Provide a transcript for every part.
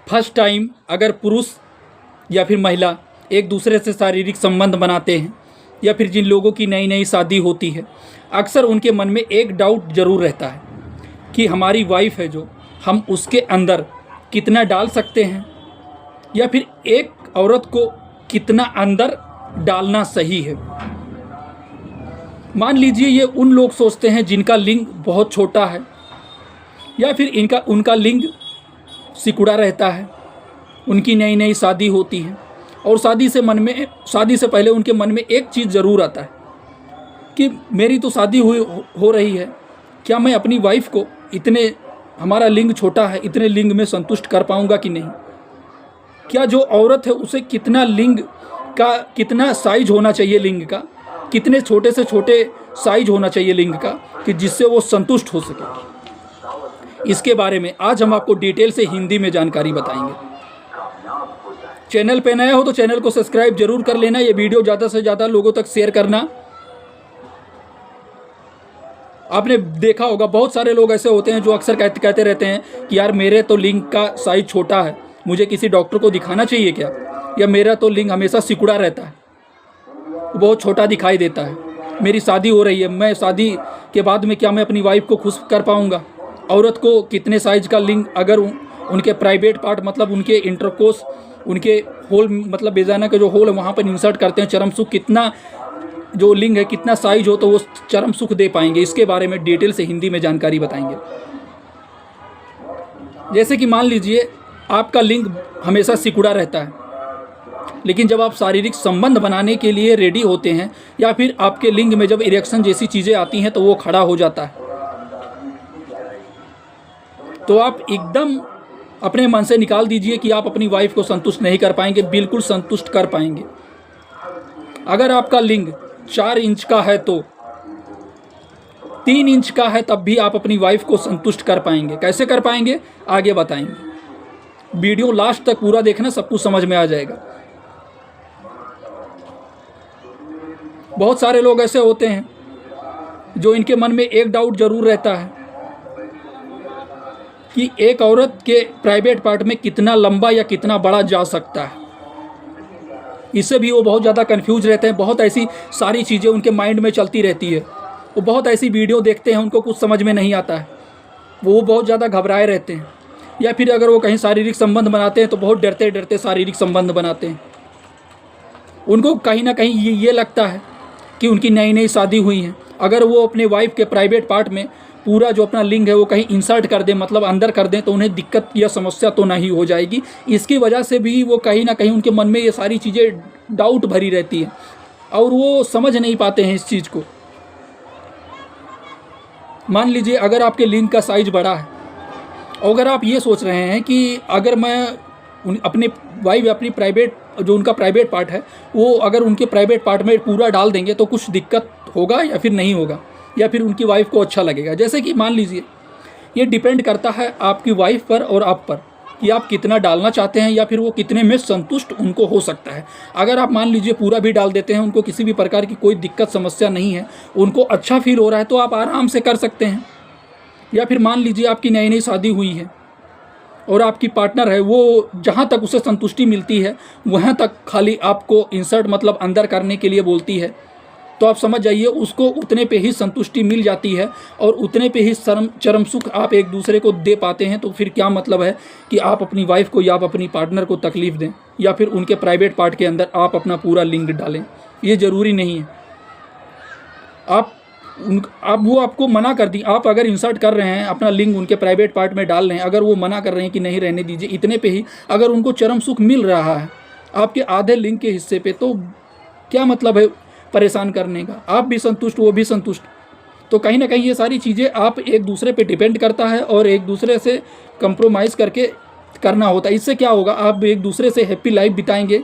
First time अगर पुरुष या फिर महिला एक दूसरे से शारीरिक संबंध बनाते हैं, या फिर जिन लोगों की नई नई शादी होती है, अक्सर उनके मन में एक डाउट ज़रूर रहता है कि हमारी वाइफ है जो, हम उसके अंदर कितना डाल सकते हैं, या फिर एक औरत को कितना अंदर डालना सही है। मान लीजिए ये उन लोग सोचते हैं जिनका लिंग बहुत छोटा है, या फिर उनका लिंग सिकुड़ा रहता है, उनकी नई नई शादी होती है, और शादी से पहले उनके मन में एक चीज़ ज़रूर आता है कि मेरी तो शादी हो रही है, क्या मैं अपनी वाइफ को हमारा लिंग छोटा है, इतने लिंग में संतुष्ट कर पाऊंगा कि नहीं? क्या जो औरत है उसे कितना साइज होना चाहिए लिंग का, कितने छोटे से छोटे साइज होना चाहिए लिंग का कि जिससे वो संतुष्ट हो सके? इसके बारे में आज हम आपको डिटेल से हिंदी में जानकारी बताएंगे। चैनल पे नया हो तो चैनल को सब्सक्राइब जरूर कर लेना, ये वीडियो ज़्यादा से ज़्यादा लोगों तक शेयर करना। आपने देखा होगा बहुत सारे लोग ऐसे होते हैं जो अक्सर कहते रहते हैं कि यार मेरे तो लिंग का साइज छोटा है, मुझे किसी डॉक्टर को दिखाना चाहिए क्या, या मेरा तो लिंग हमेशा सिकुड़ा रहता है, बहुत छोटा दिखाई देता है, मेरी शादी हो रही है, मैं शादी के बाद में क्या मैं अपनी वाइफ को खुश कर पाऊंगा? औरत को कितने साइज का लिंग, अगर उनके प्राइवेट पार्ट मतलब उनके इंटरकोर्स, उनके होल मतलब बेजाना का जो होल है वहाँ पर इंसर्ट करते हैं, चरम सुख कितना जो लिंग है कितना साइज हो तो वो चरम सुख दे पाएंगे, इसके बारे में डिटेल से हिंदी में जानकारी बताएंगे। जैसे कि मान लीजिए आपका लिंग हमेशा सिकुड़ा रहता है, लेकिन जब आप शारीरिक संबंध बनाने के लिए रेडी होते हैं, या फिर आपके लिंग में जब इरेक्शन जैसी चीज़ें आती हैं तो वो खड़ा हो जाता है, तो आप एकदम अपने मन से निकाल दीजिए कि आप अपनी वाइफ को संतुष्ट नहीं कर पाएंगे, बिल्कुल संतुष्ट कर पाएंगे। अगर आपका लिंग 4 इंच का है तो 3 इंच का है तब भी आप अपनी वाइफ को संतुष्ट कर पाएंगे। कैसे कर पाएंगे आगे बताएंगे, वीडियो लास्ट तक पूरा देखना, सब कुछ समझ में आ जाएगा। बहुत सारे लोग ऐसे होते हैं जो इनके मन में एक डाउट जरूर रहता है कि एक औरत के प्राइवेट पार्ट में कितना लंबा या कितना बड़ा जा सकता है। इससे भी वो बहुत ज़्यादा कंफ्यूज रहते हैं, बहुत ऐसी सारी चीज़ें उनके माइंड में चलती रहती है, वो बहुत ऐसी वीडियो देखते हैं, उनको कुछ समझ में नहीं आता है, वो बहुत ज़्यादा घबराए रहते हैं, या फिर अगर वो कहीं शारीरिक संबंध बनाते हैं तो बहुत डरते डरते शारीरिक संबंध बनाते हैं। उनको कहीं ना कहीं ये लगता है कि उनकी नई नई शादी हुई है, अगर वो अपने वाइफ के प्राइवेट पार्ट में पूरा जो अपना लिंग है वो कहीं इंसर्ट कर दें, मतलब अंदर कर दें, तो उन्हें दिक्कत या समस्या तो नहीं हो जाएगी। इसकी वजह से भी वो कहीं ना कहीं उनके मन में ये सारी चीज़ें डाउट भरी रहती है और वो समझ नहीं पाते हैं इस चीज़ को। मान लीजिए अगर आपके लिंग का साइज बड़ा है और अगर आप ये सोच रहे हैं कि अगर मैं अपने वाइफ अपनी प्राइवेट जो उनका प्राइवेट पार्ट है वो अगर उनके प्राइवेट पार्ट में पूरा डाल देंगे तो कुछ दिक्कत होगा या फिर नहीं होगा, या फिर उनकी वाइफ को अच्छा लगेगा। जैसे कि मान लीजिए ये डिपेंड करता है आपकी वाइफ पर और आप पर कि आप कितना डालना चाहते हैं या फिर वो कितने में संतुष्ट उनको हो सकता है। अगर आप मान लीजिए पूरा भी डाल देते हैं, उनको किसी भी प्रकार की कोई दिक्कत समस्या नहीं है, उनको अच्छा फील हो रहा है, तो आप आराम से कर सकते हैं। या फिर मान लीजिए आपकी नई नई शादी हुई है और आपकी पार्टनर है, वो जहाँ तक उसे संतुष्टि मिलती है वहाँ तक खाली आपको इंसर्ट मतलब अंदर करने के लिए बोलती है, तो आप समझ जाइए उसको उतने पे ही संतुष्टि मिल जाती है और उतने पे ही चरम सुख आप एक दूसरे को दे पाते हैं। तो फिर क्या मतलब है कि आप अपनी वाइफ को या आप अपनी पार्टनर को तकलीफ़ दें या फिर उनके प्राइवेट पार्ट के अंदर आप अपना पूरा लिंग डालें, ये ज़रूरी नहीं है। आप वो आपको मना कर दी, आप अगर इंसर्ट कर रहे हैं अपना लिंग उनके प्राइवेट पार्ट में डाल रहे हैं, अगर वो मना कर रहे हैं कि नहीं रहने दीजिए इतने पे ही, अगर उनको चरम सुख मिल रहा है आपके आधे लिंग के हिस्से पे, तो क्या मतलब है परेशान करने का? आप भी संतुष्ट, वो भी संतुष्ट। तो कहीं ना कहीं ये सारी चीज़ें आप एक दूसरे पे डिपेंड करता है और एक दूसरे से कंप्रोमाइज़ करके करना होता है। इससे क्या होगा, आप एक दूसरे से हैप्पी लाइफ बिताएंगे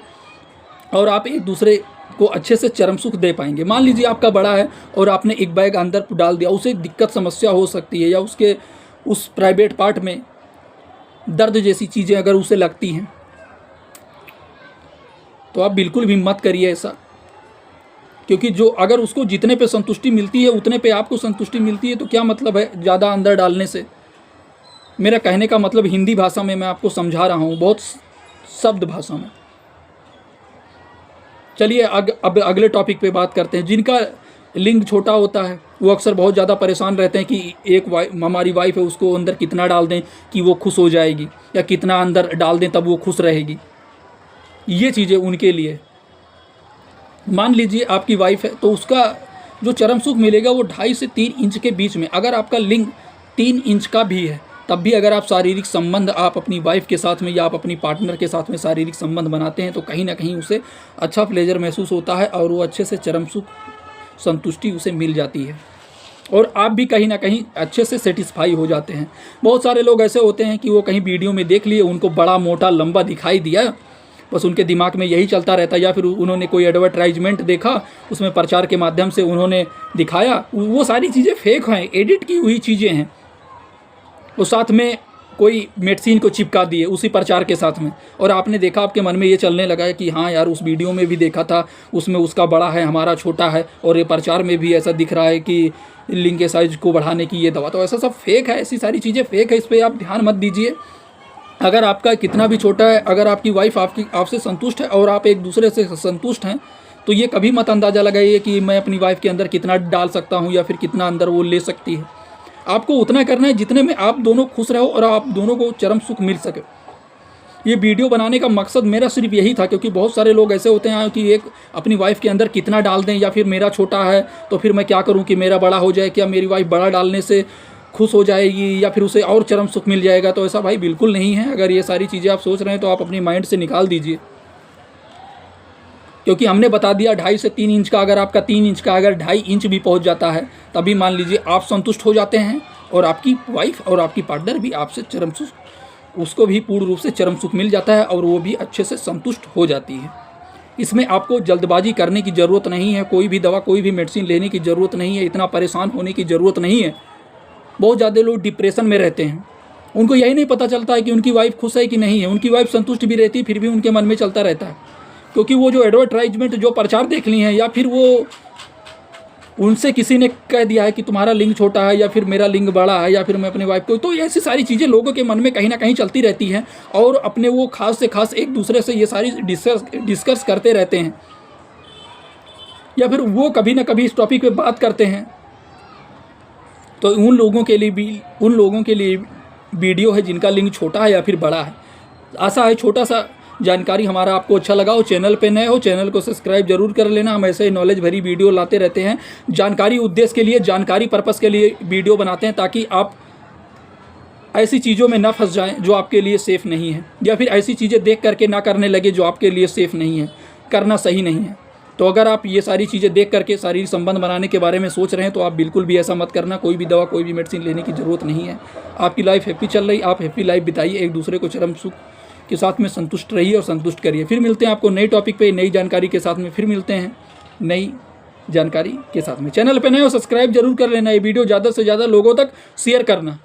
और आप एक दूसरे को अच्छे से चरम सुख दे पाएंगे। मान लीजिए आपका बड़ा है और आपने एक बैग अंदर डाल दिया, उसे दिक्कत समस्या हो सकती है या उसके उस प्राइवेट पार्ट में दर्द जैसी चीज़ें अगर उसे लगती हैं, तो आप बिल्कुल भी मत करिए ऐसा, क्योंकि जो अगर उसको जितने पे संतुष्टि मिलती है उतने पे आपको संतुष्टि मिलती है, तो क्या मतलब है ज़्यादा अंदर डालने से? मेरा कहने का मतलब हिंदी भाषा में मैं आपको समझा रहा हूँ, बहुत शब्द भाषा में। चलिए अब अगले टॉपिक पे बात करते हैं। जिनका लिंग छोटा होता है वो अक्सर बहुत ज़्यादा परेशान रहते हैं कि हमारी वाइफ है, उसको अंदर कितना डाल दें कि वो खुश हो जाएगी, या कितना अंदर डाल दें तब वो खुश रहेगी। ये चीज़ें उनके लिए, मान लीजिए आपकी वाइफ है तो उसका जो चरम सुख मिलेगा वो 2.5 से 3 इंच के बीच में। अगर आपका लिंग 3 इंच का भी है तब भी अगर आप शारीरिक संबंध आप अपनी वाइफ के साथ में या आप अपनी पार्टनर के साथ में शारीरिक संबंध बनाते हैं तो कहीं ना कहीं उसे अच्छा प्लेजर महसूस होता है और वो अच्छे से चरम सुख संतुष्टि उसे मिल जाती है, और आप भी कहीं ना कहीं अच्छे से सेटिस्फाई हो जाते हैं। बहुत सारे लोग ऐसे होते हैं कि वो कहीं वीडियो में देख लिए, उनको बड़ा मोटा लंबा दिखाई दिया, बस उनके दिमाग में यही चलता रहता है, या फिर उन्होंने कोई एडवर्टाइजमेंट देखा, उसमें प्रचार के माध्यम से उन्होंने दिखाया, वो सारी चीज़ें फेक हैं, एडिट की हुई चीज़ें हैं। वो साथ में कोई मेडिसिन को चिपका दिए उसी प्रचार के साथ में, और आपने देखा, आपके मन में ये चलने लगा है कि हाँ यार उस वीडियो में भी देखा था, उसमें उसका बड़ा है हमारा छोटा है, और ये प्रचार में भी ऐसा दिख रहा है कि लिंग के साइज को बढ़ाने की ये दवा, तो ऐसा सब फेक है, ऐसी सारी चीज़ें फेक है, इस पर आप ध्यान मत दीजिए। अगर आपका कितना भी छोटा है, अगर आपकी वाइफ आपसे संतुष्ट है और आप एक दूसरे से संतुष्ट हैं, तो ये कभी मत अंदाज़ा लगाइए कि मैं अपनी वाइफ के अंदर कितना डाल सकता हूँ या फिर कितना अंदर वो ले सकती है। आपको उतना करना है जितने में आप दोनों खुश रहो और आप दोनों को चरम सुख मिल सके। ये वीडियो बनाने का मकसद मेरा सिर्फ यही था, क्योंकि बहुत सारे लोग ऐसे होते हैं कि एक अपनी वाइफ के अंदर कितना डाल दें, या फिर मेरा छोटा है तो फिर मैं क्या करूं कि मेरा बड़ा हो जाए, क्या मेरी वाइफ बड़ा डालने से खुश हो जाएगी या फिर उसे और चरम सुख मिल जाएगा। तो ऐसा भाई बिल्कुल नहीं है। अगर ये सारी चीज़ें आप सोच रहे हैं तो आप अपनी माइंड से निकाल दीजिए, क्योंकि हमने बता दिया 2.5 से 3 इंच का, अगर आपका 3 इंच का अगर 2.5 इंच भी पहुंच जाता है तभी मान लीजिए आप संतुष्ट हो जाते हैं, और आपकी वाइफ और आपकी पार्टनर भी आपसे चरम सुख, उसको भी पूर्ण रूप से चरम सुख मिल जाता है और वो भी अच्छे से संतुष्ट हो जाती है। इसमें आपको जल्दबाजी करने की ज़रूरत नहीं है, कोई भी दवा कोई भी मेडिसिन लेने की ज़रूरत नहीं है, इतना परेशान होने की ज़रूरत नहीं है। बहुत ज़्यादा लोग डिप्रेशन में रहते हैं, उनको यही नहीं पता चलता है कि उनकी वाइफ खुश है कि नहीं है। उनकी वाइफ संतुष्ट भी रहती है फिर भी उनके मन में चलता रहता है, क्योंकि वो जो एडवर्टाइजमेंट जो प्रचार देख ली हैं, या फिर वो उनसे किसी ने कह दिया है कि तुम्हारा लिंग छोटा है या फिर मेरा लिंग बड़ा है या फिर मैं अपनी वाइफ को, तो ऐसी सारी चीज़ें लोगों के मन में कहीं ना कहीं चलती रहती हैं, और अपने वो खास से खास एक दूसरे से ये सारी डिस्कस करते रहते हैं, या फिर वो कभी ना कभी इस टॉपिक पे बात करते हैं। तो उन लोगों के लिए वीडियो है जिनका लिंग छोटा है या फिर बड़ा है। आशा है छोटा सा जानकारी हमारा आपको अच्छा लगा हो। चैनल पे नए हो, चैनल को सब्सक्राइब जरूर कर लेना। हम ऐसे ही नॉलेज भरी वीडियो लाते रहते हैं, जानकारी उद्देश्य के लिए, जानकारी पर्पस के लिए वीडियो बनाते हैं, ताकि आप ऐसी चीज़ों में ना फंस जाएं जो आपके लिए सेफ़ नहीं है, या फिर ऐसी चीज़ें देख करके ना करने लगे जो आपके लिए सेफ़ नहीं है, करना सही नहीं है। तो अगर आप ये सारी चीज़ें देख करके शारीरिक संबंध बनाने के बारे में सोच रहे हैं तो आप बिल्कुल भी ऐसा मत करना। कोई भी दवा कोई भी मेडिसिन लेने की ज़रूरत नहीं है। आपकी लाइफ हैप्पी चल रही, आप हैप्पी लाइफ बिताइए, एक दूसरे को चरम सुख के साथ में संतुष्ट रहिए और संतुष्ट करिए। फिर मिलते हैं आपको नई टॉपिक पे, नई जानकारी के साथ में। फिर मिलते हैं नई जानकारी के साथ में। चैनल पे नए हो, सब्सक्राइब जरूर कर लेना। ये वीडियो ज़्यादा से ज़्यादा लोगों तक शेयर करना।